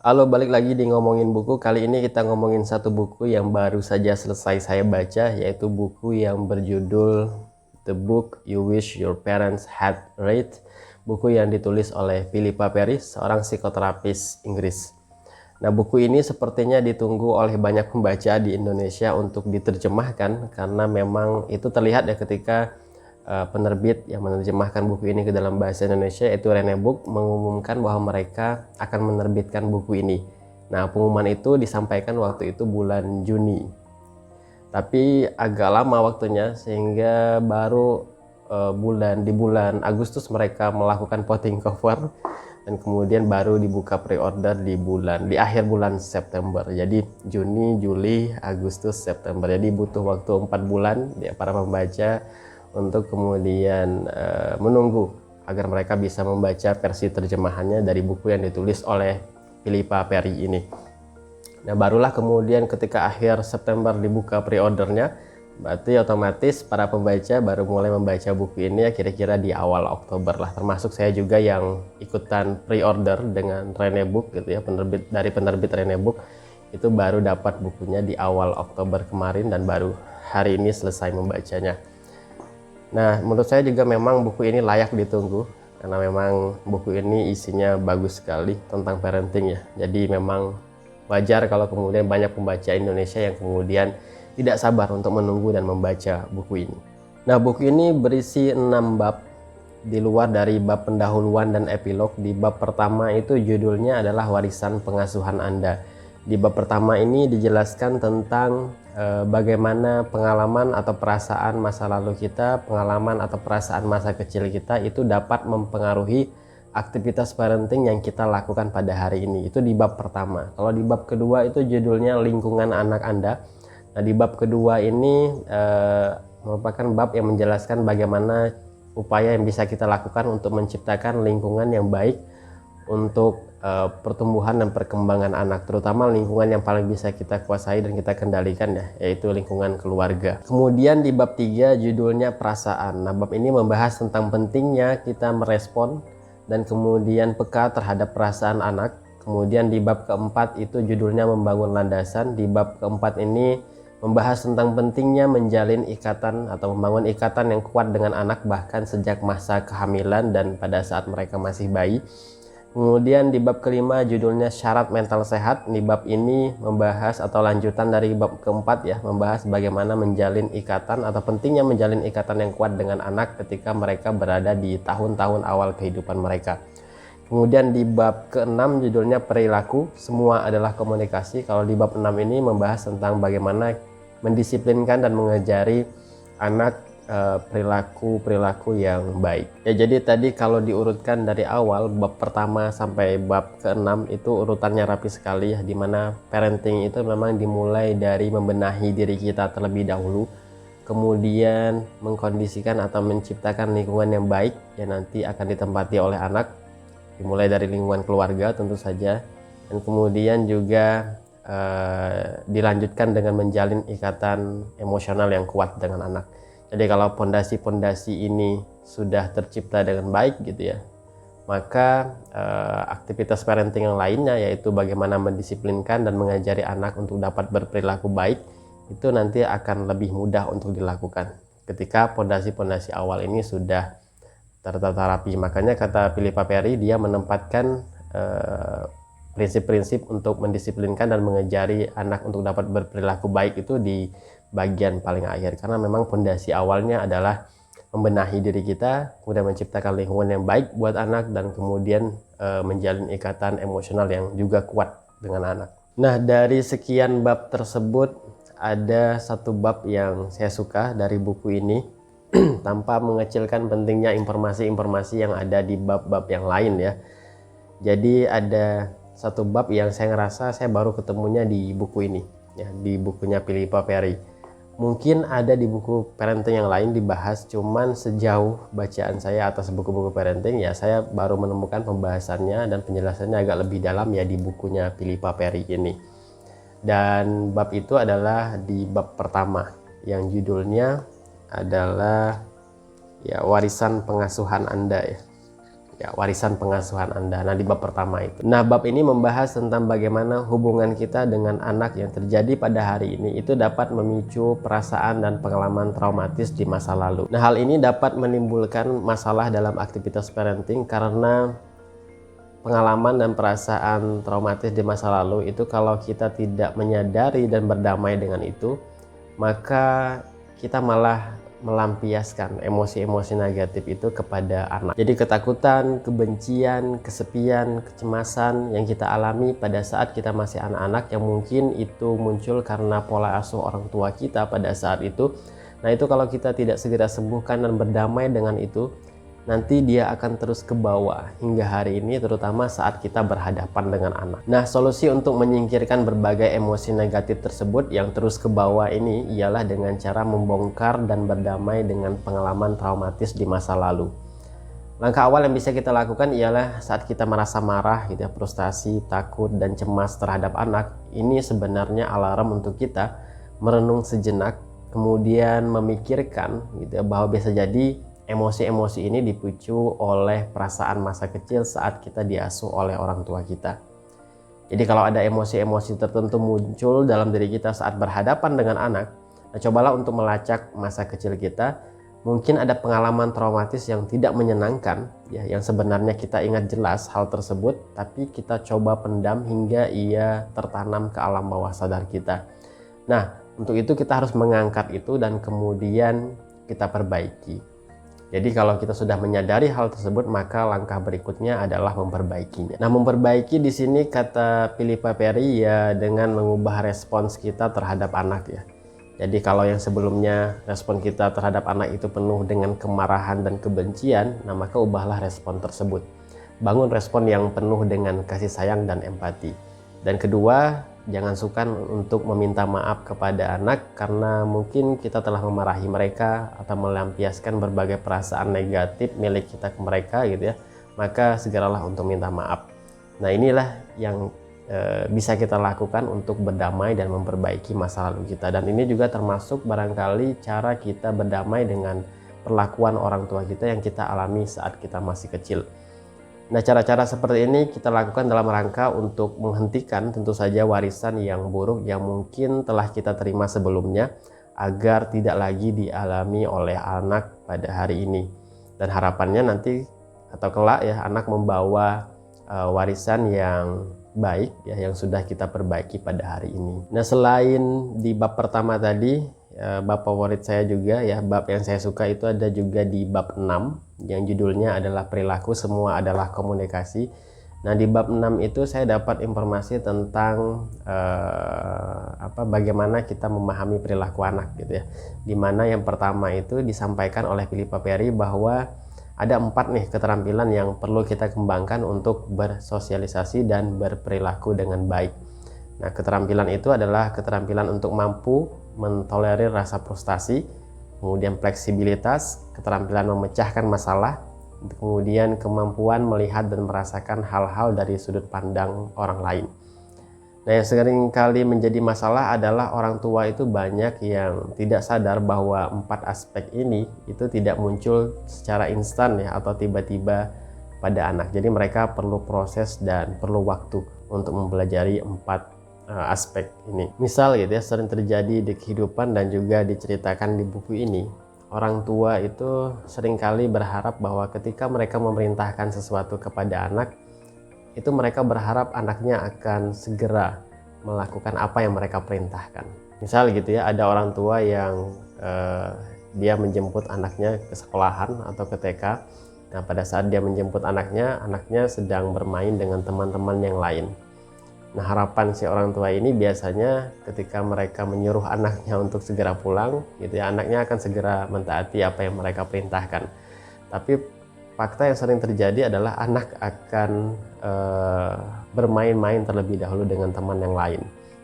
Halo, balik lagi di ngomongin buku. Kali ini kita ngomongin satu buku yang baru saja selesai saya baca, yaitu buku yang berjudul The Book You Wish Your Parents Had Read. Buku yang ditulis oleh Philippa Perry, seorang psikoterapis Inggris. Nah, buku ini sepertinya ditunggu oleh banyak pembaca di Indonesia untuk diterjemahkan, karena memang itu terlihat ya ketika penerbit yang menerjemahkan buku ini ke dalam bahasa Indonesia, yaitu Rene Book, mengumumkan bahwa mereka akan menerbitkan buku ini. Nah, pengumuman itu disampaikan waktu itu bulan Juni, tapi agak lama waktunya, sehingga baru di bulan Agustus mereka melakukan potting cover, dan kemudian baru dibuka pre-order di akhir bulan September. Jadi Juni, Juli, Agustus, September. Jadi butuh waktu 4 bulan ya para pembaca untuk kemudian menunggu agar mereka bisa membaca versi terjemahannya dari buku yang ditulis oleh Philippa Perry ini. Nah, barulah kemudian ketika akhir September dibuka pre-ordernya, berarti otomatis para pembaca baru mulai membaca buku ini ya kira-kira di awal Oktober lah. Termasuk saya juga yang ikutan pre-order dengan Rene Book gitu ya, penerbit Rene Book, itu baru dapat bukunya di awal Oktober kemarin dan baru hari ini selesai membacanya. Nah, menurut saya juga memang buku ini layak ditunggu, karena memang buku ini isinya bagus sekali tentang parenting ya. Jadi memang wajar kalau kemudian banyak pembaca Indonesia yang kemudian tidak sabar untuk menunggu dan membaca buku ini. Nah, buku ini berisi 6 bab di luar dari bab pendahuluan dan epilog. Di bab pertama itu judulnya adalah Warisan Pengasuhan Anda. Di bab pertama ini dijelaskan tentang bagaimana pengalaman atau perasaan masa lalu kita, pengalaman atau perasaan masa kecil kita itu dapat mempengaruhi aktivitas parenting yang kita lakukan pada hari ini. Itu di bab pertama. Kalau di bab kedua itu judulnya Lingkungan Anak Anda. Nah, di bab kedua ini merupakan bab yang menjelaskan bagaimana upaya yang bisa kita lakukan untuk menciptakan lingkungan yang baik untuk pertumbuhan dan perkembangan anak, terutama lingkungan yang paling bisa kita kuasai dan kita kendalikan ya, yaitu lingkungan keluarga. Kemudian di bab 3 judulnya Perasaan. Nah, bab ini membahas tentang pentingnya kita merespon dan kemudian peka terhadap perasaan anak. Kemudian di bab keempat itu judulnya Membangun Landasan. Di bab keempat ini membahas tentang pentingnya menjalin ikatan atau membangun ikatan yang kuat dengan anak bahkan sejak masa kehamilan dan pada saat mereka masih bayi. Kemudian di bab kelima judulnya Syarat Mental Sehat. Di bab ini membahas atau lanjutan dari bab keempat ya, membahas bagaimana menjalin ikatan atau pentingnya menjalin ikatan yang kuat dengan anak ketika mereka berada di tahun-tahun awal kehidupan mereka. Kemudian di bab ke-6 judulnya Perilaku, Semua Adalah Komunikasi. Kalau di bab 6 ini membahas tentang bagaimana mendisiplinkan dan mengajari anak perilaku yang baik. Ya, jadi tadi kalau diurutkan dari awal bab pertama sampai bab ke-6 itu urutannya rapi sekali ya, dimana parenting itu memang dimulai dari membenahi diri kita terlebih dahulu, kemudian mengkondisikan atau menciptakan lingkungan yang baik yang nanti akan ditempati oleh anak, dimulai dari lingkungan keluarga tentu saja, dan kemudian juga dilanjutkan dengan menjalin ikatan emosional yang kuat dengan anak. Jadi kalau pondasi-pondasi ini sudah tercipta dengan baik gitu ya, maka aktivitas parenting yang lainnya, yaitu bagaimana mendisiplinkan dan mengajari anak untuk dapat berperilaku baik, itu nanti akan lebih mudah untuk dilakukan ketika pondasi-pondasi awal ini sudah tertata rapi. Makanya kata Philippa Perry, dia menempatkan prinsip-prinsip untuk mendisiplinkan dan mengajari anak untuk dapat berperilaku baik itu di bagian paling akhir, karena memang fondasi awalnya adalah membenahi diri kita, kemudian menciptakan lingkungan yang baik buat anak, dan kemudian menjalin ikatan emosional yang juga kuat dengan anak. Nah, dari sekian bab tersebut ada satu bab yang saya suka dari buku ini tanpa mengecilkan pentingnya informasi-informasi yang ada di bab-bab yang lain ya. Jadi ada satu bab yang saya ngerasa saya baru ketemunya di buku ini ya, di bukunya Philippa Perry. Mungkin ada di buku parenting yang lain dibahas, cuman sejauh bacaan saya atas buku-buku parenting ya, saya baru menemukan pembahasannya dan penjelasannya agak lebih dalam ya di bukunya Philippa Perry ini. Dan bab itu adalah di bab pertama yang judulnya adalah ya Warisan Pengasuhan Anda ya. ya, warisan pengasuhan Anda. Nah, di bab pertama itu. Nah, bab ini membahas tentang bagaimana hubungan kita dengan anak yang terjadi pada hari ini itu dapat memicu perasaan dan pengalaman traumatis di masa lalu. Nah, hal ini dapat menimbulkan masalah dalam aktivitas parenting karena pengalaman dan perasaan traumatis di masa lalu itu kalau kita tidak menyadari dan berdamai dengan itu, maka kita malah melampiaskan emosi-emosi negatif itu kepada anak. Jadi ketakutan, kebencian, kesepian, kecemasan yang kita alami pada saat kita masih anak-anak yang mungkin itu muncul karena pola asuh orang tua kita pada saat itu. Nah, itu kalau kita tidak segera sembuhkan dan berdamai dengan itu, nanti dia akan terus ke bawah hingga hari ini, terutama saat kita berhadapan dengan anak. Nah, solusi untuk menyingkirkan berbagai emosi negatif tersebut yang terus ke bawah ini ialah dengan cara membongkar dan berdamai dengan pengalaman traumatis di masa lalu. Langkah awal yang bisa kita lakukan ialah saat kita merasa marah, gitu ya, frustasi, takut, dan cemas terhadap anak, ini sebenarnya alarm untuk kita merenung sejenak, kemudian memikirkan gitu ya, bahwa bisa jadi emosi-emosi ini dipicu oleh perasaan masa kecil saat kita diasuh oleh orang tua kita. Jadi kalau ada emosi-emosi tertentu muncul dalam diri kita saat berhadapan dengan anak, nah cobalah untuk melacak masa kecil kita. Mungkin ada pengalaman traumatis yang tidak menyenangkan, ya, yang sebenarnya kita ingat jelas hal tersebut, tapi kita coba pendam hingga ia tertanam ke alam bawah sadar kita. Nah, untuk itu kita harus mengangkat itu dan kemudian kita perbaiki. Jadi kalau kita sudah menyadari hal tersebut, maka langkah berikutnya adalah memperbaikinya. Nah, memperbaiki di sini kata Philippa Perry ya dengan mengubah respons kita terhadap anak ya. Jadi kalau yang sebelumnya respon kita terhadap anak itu penuh dengan kemarahan dan kebencian, nah maka ubahlah respon tersebut. Bangun respon yang penuh dengan kasih sayang dan empati. Dan kedua, jangan sukar untuk meminta maaf kepada anak karena mungkin kita telah memarahi mereka atau melampiaskan berbagai perasaan negatif milik kita ke mereka gitu ya. Maka segeralah untuk minta maaf. Nah, inilah yang bisa kita lakukan untuk berdamai dan memperbaiki masa lalu kita. Dan ini juga termasuk barangkali cara kita berdamai dengan perlakuan orang tua kita yang kita alami saat kita masih kecil. Nah, cara-cara seperti ini kita lakukan dalam rangka untuk menghentikan tentu saja warisan yang buruk yang mungkin telah kita terima sebelumnya agar tidak lagi dialami oleh anak pada hari ini. Dan harapannya nanti atau kelak ya anak membawa warisan yang baik ya yang sudah kita perbaiki pada hari ini. Nah, selain di bab pertama tadi, bab favorit saya juga ya, bab yang saya suka itu ada juga di bab 6 yang judulnya adalah perilaku semua adalah komunikasi. Nah, di bab 6 itu saya dapat informasi tentang bagaimana kita memahami perilaku anak gitu ya. Dimana yang pertama itu disampaikan oleh Philippa Perry bahwa ada 4 nih keterampilan yang perlu kita kembangkan untuk bersosialisasi dan berperilaku dengan baik. Nah, keterampilan itu adalah keterampilan untuk mampu mentolerir rasa frustasi, kemudian fleksibilitas, keterampilan memecahkan masalah, kemudian kemampuan melihat dan merasakan hal-hal dari sudut pandang orang lain. Nah, yang sering kali menjadi masalah adalah orang tua itu banyak yang tidak sadar bahwa 4 aspek ini itu tidak muncul secara instan ya atau tiba-tiba pada anak. Jadi mereka perlu proses dan perlu waktu untuk mempelajari 4 aspek ini. Misal gitu ya, sering terjadi di kehidupan dan juga diceritakan di buku ini. Orang tua itu seringkali berharap bahwa ketika mereka memerintahkan sesuatu kepada anak, itu mereka berharap anaknya akan segera melakukan apa yang mereka perintahkan. Misal gitu ya, ada orang tua yang dia menjemput anaknya ke sekolahan atau ke TK. Nah, pada saat dia menjemput anaknya sedang bermain dengan teman-teman yang lain. Nah, harapan si orang tua ini biasanya ketika mereka menyuruh anaknya untuk segera pulang, gitu ya, anaknya akan segera mentaati apa yang mereka perintahkan. Tapi fakta yang sering terjadi adalah anak akan bermain-main terlebih dahulu dengan teman yang lain.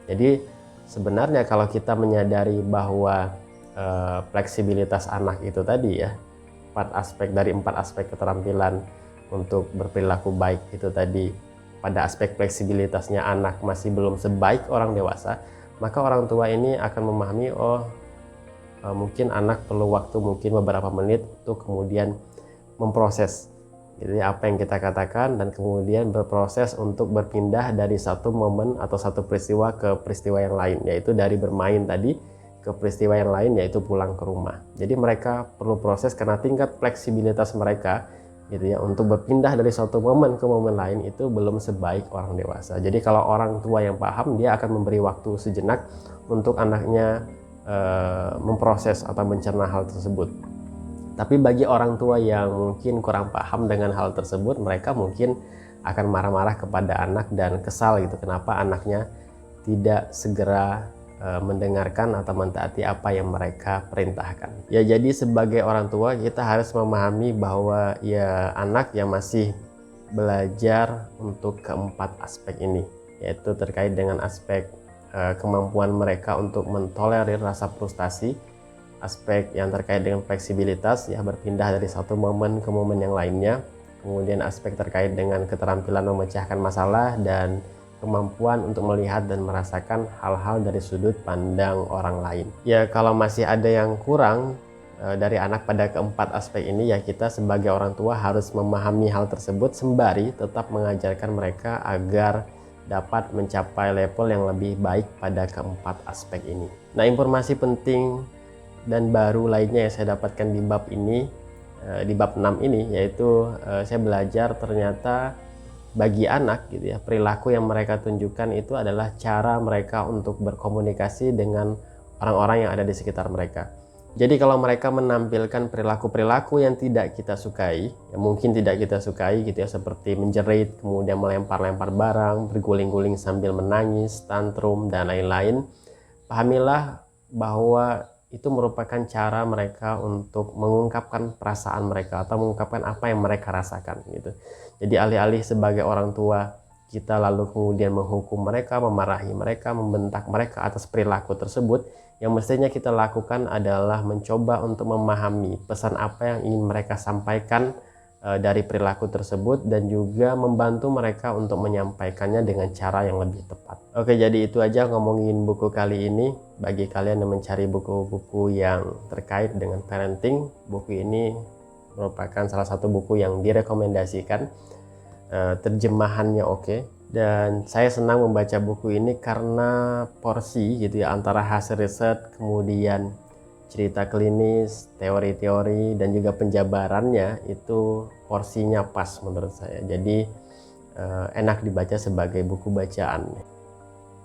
Jadi sebenarnya kalau kita menyadari bahwa fleksibilitas anak itu tadi ya, 4 aspek keterampilan untuk berperilaku baik itu tadi, pada aspek fleksibilitasnya anak masih belum sebaik orang dewasa, maka orang tua ini akan memahami mungkin anak perlu waktu mungkin beberapa menit untuk kemudian memproses gitu ya, apa yang kita katakan, dan kemudian berproses untuk berpindah dari satu momen atau satu peristiwa ke peristiwa yang lain, yaitu dari bermain tadi ke peristiwa yang lain, yaitu pulang ke rumah. Jadi mereka perlu proses karena tingkat fleksibilitas mereka gitu ya untuk berpindah dari suatu momen ke momen lain itu belum sebaik orang dewasa. Jadi kalau orang tua yang paham, dia akan memberi waktu sejenak untuk anaknya memproses atau mencerna hal tersebut. Tapi bagi orang tua yang mungkin kurang paham dengan hal tersebut, mereka mungkin akan marah-marah kepada anak dan kesal gitu, kenapa anaknya tidak segera mendengarkan atau mentaati apa yang mereka perintahkan. Ya, jadi sebagai orang tua kita harus memahami bahwa ya anak yang masih belajar untuk keempat aspek ini, yaitu terkait dengan aspek kemampuan mereka untuk mentolerir rasa frustasi, aspek yang terkait dengan fleksibilitas ya, berpindah dari satu momen ke momen yang lainnya, kemudian aspek terkait dengan keterampilan memecahkan masalah dan kemampuan untuk melihat dan merasakan hal-hal dari sudut pandang orang lain. Ya, kalau masih ada yang kurang dari anak pada keempat aspek ini, ya kita sebagai orang tua harus memahami hal tersebut sembari tetap mengajarkan mereka agar dapat mencapai level yang lebih baik pada keempat aspek ini. Nah, informasi penting dan baru lainnya yang saya dapatkan di bab ini, di bab 6 ini, yaitu saya belajar ternyata bagi anak gitu ya, perilaku yang mereka tunjukkan itu adalah cara mereka untuk berkomunikasi dengan orang-orang yang ada di sekitar mereka. Jadi kalau mereka menampilkan perilaku-perilaku yang tidak kita sukai, yang mungkin tidak kita sukai gitu ya, seperti menjerit, kemudian melempar-lempar barang, berguling-guling sambil menangis, tantrum, dan lain-lain, pahamilah bahwa itu merupakan cara mereka untuk mengungkapkan perasaan mereka atau mengungkapkan apa yang mereka rasakan gitu. Jadi alih-alih sebagai orang tua kita lalu kemudian menghukum mereka, memarahi mereka, membentak mereka atas perilaku tersebut, yang mestinya kita lakukan adalah mencoba untuk memahami pesan apa yang ingin mereka sampaikan dari perilaku tersebut, dan juga membantu mereka untuk menyampaikannya dengan cara yang lebih tepat. Oke, jadi itu aja ngomongin buku kali ini. Bagi kalian yang mencari buku-buku yang terkait dengan parenting, buku ini merupakan salah satu buku yang direkomendasikan. Terjemahannya oke, dan saya senang membaca buku ini karena porsi gitu ya, antara hasil riset, kemudian cerita klinis, teori-teori, dan juga penjabarannya itu porsinya pas menurut saya. Jadi enak dibaca sebagai buku bacaan.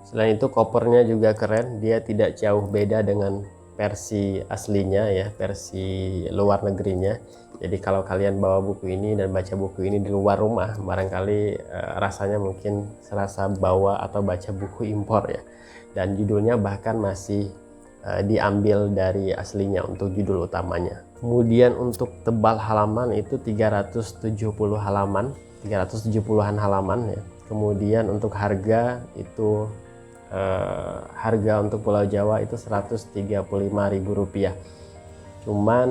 Selain itu covernya juga keren, dia tidak jauh beda dengan versi aslinya ya, versi luar negerinya. Jadi kalau kalian bawa buku ini dan baca buku ini di luar rumah, barangkali rasanya mungkin serasa bawa atau baca buku impor ya. Dan judulnya bahkan masih diambil dari aslinya untuk judul utamanya. Kemudian untuk tebal halaman itu 370 halaman, 370-an halaman ya. Kemudian untuk harga itu harga untuk Pulau Jawa itu Rp135.000. Cuman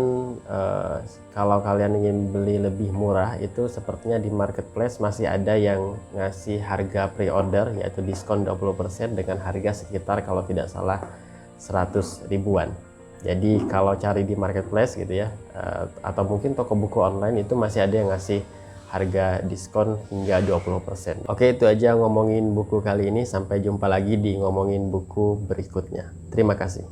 kalau kalian ingin beli lebih murah itu sepertinya di marketplace masih ada yang ngasih harga pre-order, yaitu diskon 20% dengan harga sekitar kalau tidak salah 100 ribuan. Jadi kalau cari di marketplace gitu ya, atau mungkin toko buku online, itu masih ada yang ngasih harga diskon hingga 20%. Oke, itu aja ngomongin buku kali ini. Sampai jumpa lagi di ngomongin buku berikutnya. Terima kasih.